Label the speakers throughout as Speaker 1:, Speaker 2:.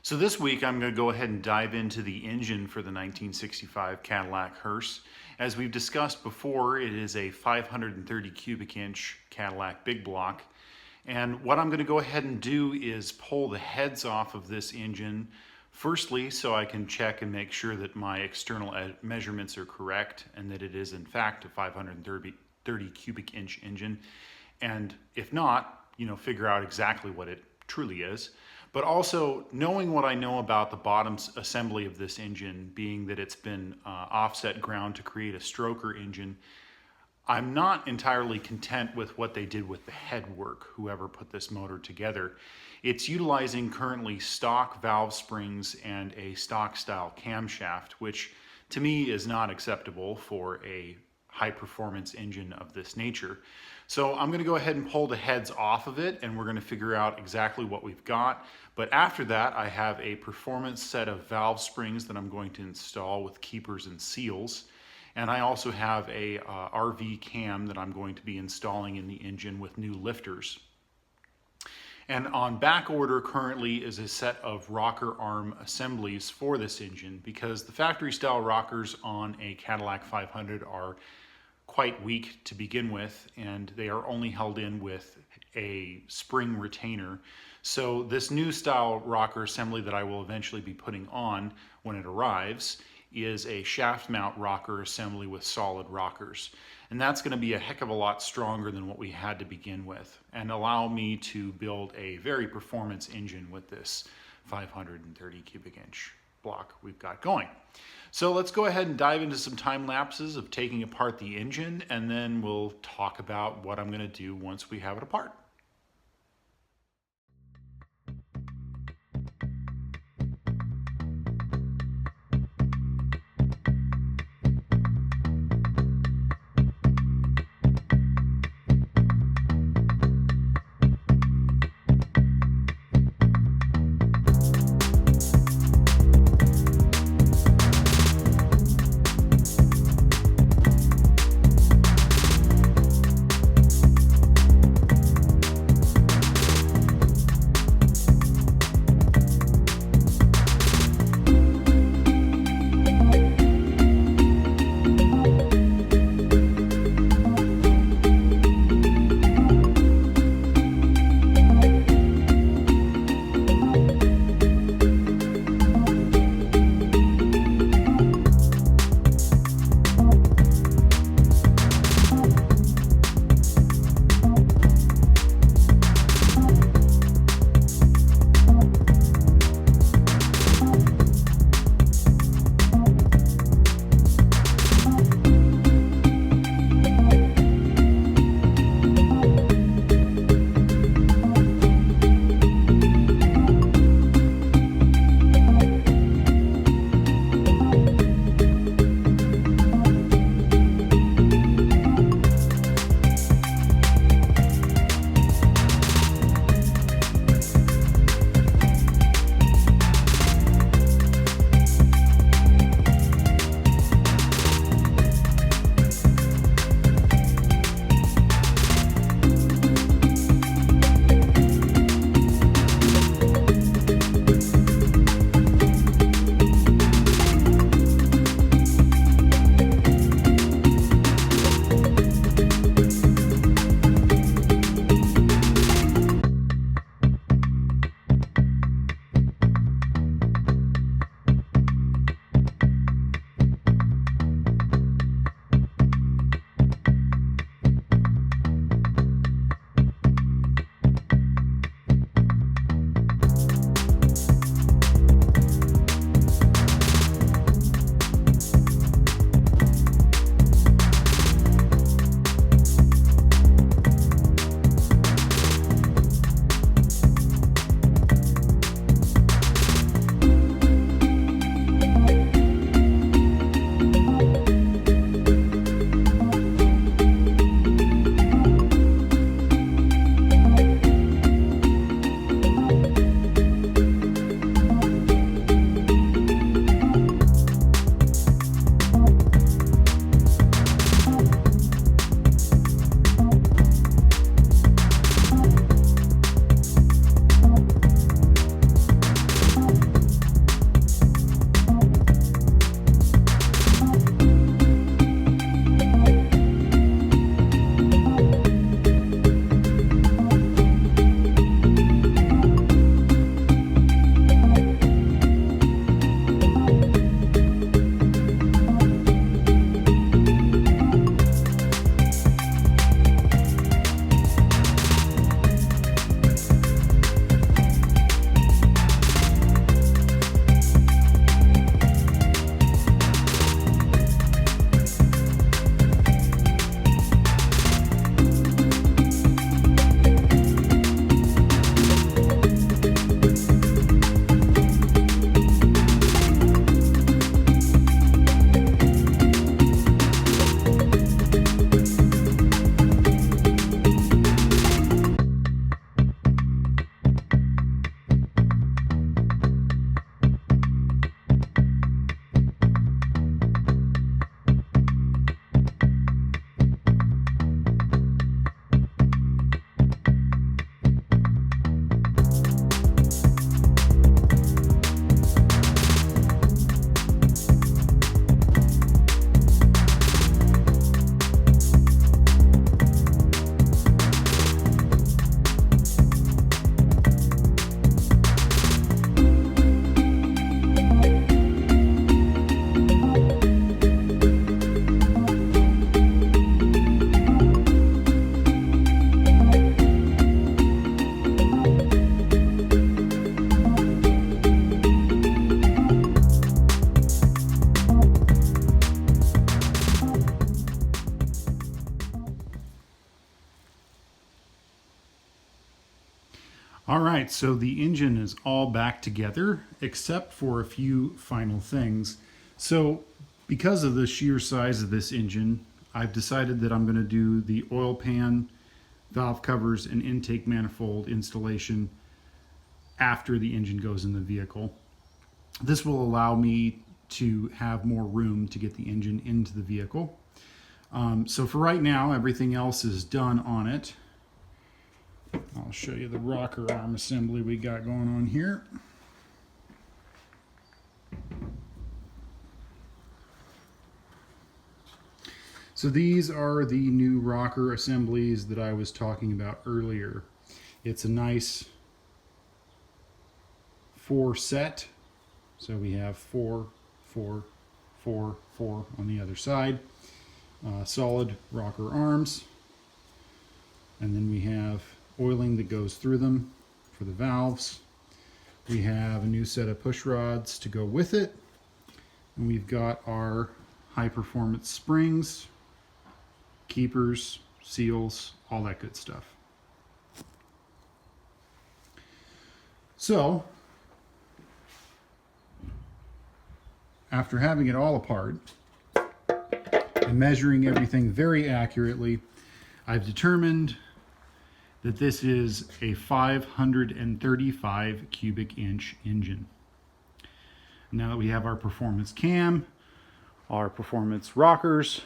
Speaker 1: So this week I'm going to go ahead and dive into the engine for the 1965 Cadillac Hearse. As we've discussed before, it is a 530 cubic inch Cadillac big block. And what I'm going to go ahead and do is pull the heads off of this engine, firstly so I can check and make sure that my external measurements are correct and that it is in fact a 530 cubic inch engine. And if not, figure out exactly what it truly is. But also knowing what I know about the bottom assembly of this engine, being that it's been offset ground to create a stroker engine, I'm not entirely content with what they did with the headwork, whoever put this motor together. It's utilizing currently stock valve springs and a stock style camshaft, which to me is not acceptable for a high performance engine of this nature. So I'm going to go ahead and pull the heads off of it and we're going to figure out exactly what we've got. But after that, I have a performance set of valve springs that I'm going to install with keepers and seals. And I also have a RV cam that I'm going to be installing in the engine with new lifters. And on back order currently is a set of rocker arm assemblies for this engine, because the factory style rockers on a Cadillac 500 are quite weak to begin with, and they are only held in with a spring retainer. So this new style rocker assembly that I will eventually be putting on when it arrives is a shaft mount rocker assembly with solid rockers. And that's going to be a heck of a lot stronger than what we had to begin with and allow me to build a very performance engine with this 530 cubic inch block we've got going. So let's go ahead and dive into some time lapses of taking apart the engine, and then we'll talk about what I'm going to do once we have it apart. All right, so the engine is all back together except for a few final things. So because of the sheer size of this engine, I've decided that I'm going to do the oil pan, valve covers, and intake manifold installation after the engine goes in the vehicle. This will allow me to have more room to get the engine into the vehicle. So for right now, everything else is done on it. I'll show you the rocker arm assembly we got going on here. So these are the new rocker assemblies that I was talking about earlier. It's a nice 4 set. So we have 4, 4, 4, 4 on the other side. Solid rocker arms. And then we have oiling that goes through them for the valves. We have a new set of push rods to go with it. And we've got our high performance springs, keepers, seals, all that good stuff. So, after having it all apart and measuring everything very accurately, I've determined that this is a 535 cubic inch engine. Now that we have our performance cam, our performance rockers,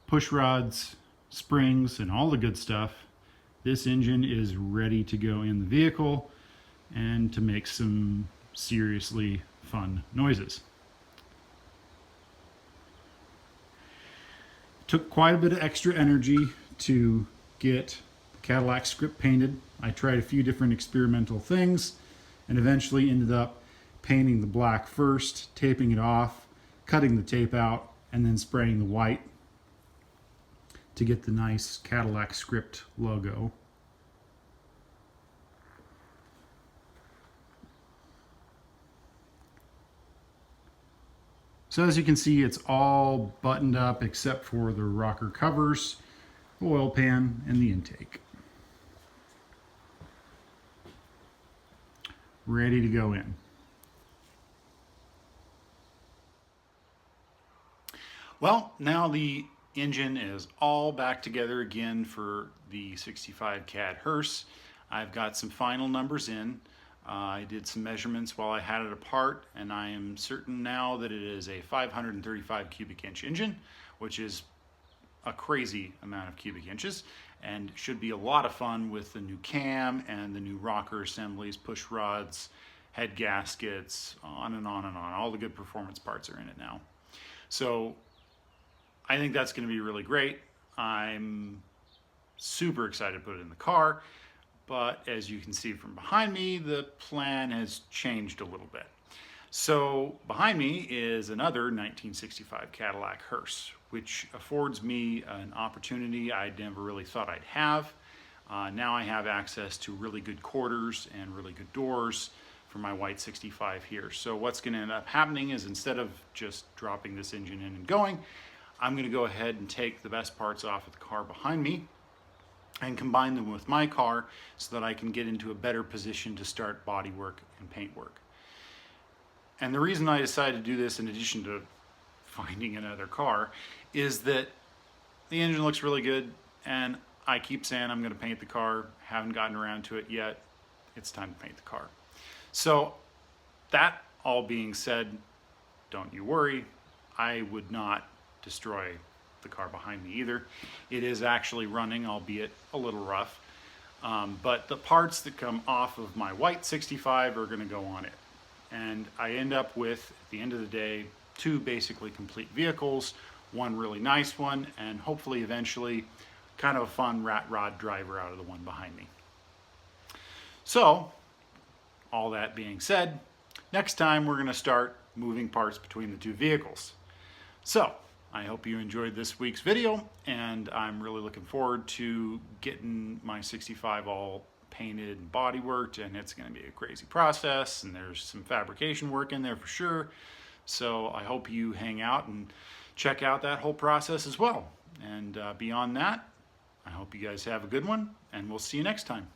Speaker 1: push rods, springs, and all the good stuff, this engine is ready to go in the vehicle and to make some seriously fun noises. Took quite a bit of extra energy to get the Cadillac script painted. I tried a few different experimental things and eventually ended up painting the black first, taping it off, cutting the tape out, and then spraying the white to get the nice Cadillac script logo. So as you can see, it's all buttoned up except for the rocker covers, the oil pan, and the intake. Ready to go in. Well, now the engine is all back together again for the 65 Cad Hearse. I've got some final numbers in. I did some measurements while I had it apart, and I am certain now that it is a 535 cubic inch engine, which is a crazy amount of cubic inches, and should be a lot of fun with the new cam and the new rocker assemblies, push rods, head gaskets, on and on and on. All the good performance parts are in it now. So I think that's going to be really great. I'm super excited to put it in the car, but as you can see from behind me, the plan has changed a little bit. So behind me is another 1965 Cadillac Hearse, which affords me an opportunity I never really thought I'd have. Now I have access to really good quarters and really good doors for my white 65 here. So what's going to end up happening is, instead of just dropping this engine in and going, I'm going to go ahead and take the best parts off of the car behind me and combine them with my car so that I can get into a better position to start body work and paint work. And the reason I decided to do this, in addition to finding another car, is that the engine looks really good, and I keep saying I'm going to paint the car. Haven't gotten around to it yet. It's time to paint the car. So that all being said, don't you worry. I would not destroy the car behind me either. It is actually running, albeit a little rough. But the parts that come off of my white 65 are going to go on it. And I end up with, at the end of the day, 2 basically complete vehicles, one really nice one, and hopefully eventually kind of a fun rat rod driver out of the one behind me. So, all that being said, next time we're going to start moving parts between the 2 vehicles. So, I hope you enjoyed this week's video, and I'm really looking forward to getting my 65 all painted and body worked, and it's going to be a crazy process, and there's some fabrication work in there for sure. So I hope you hang out and check out that whole process as well. And beyond that, I hope you guys have a good one, and we'll see you next time.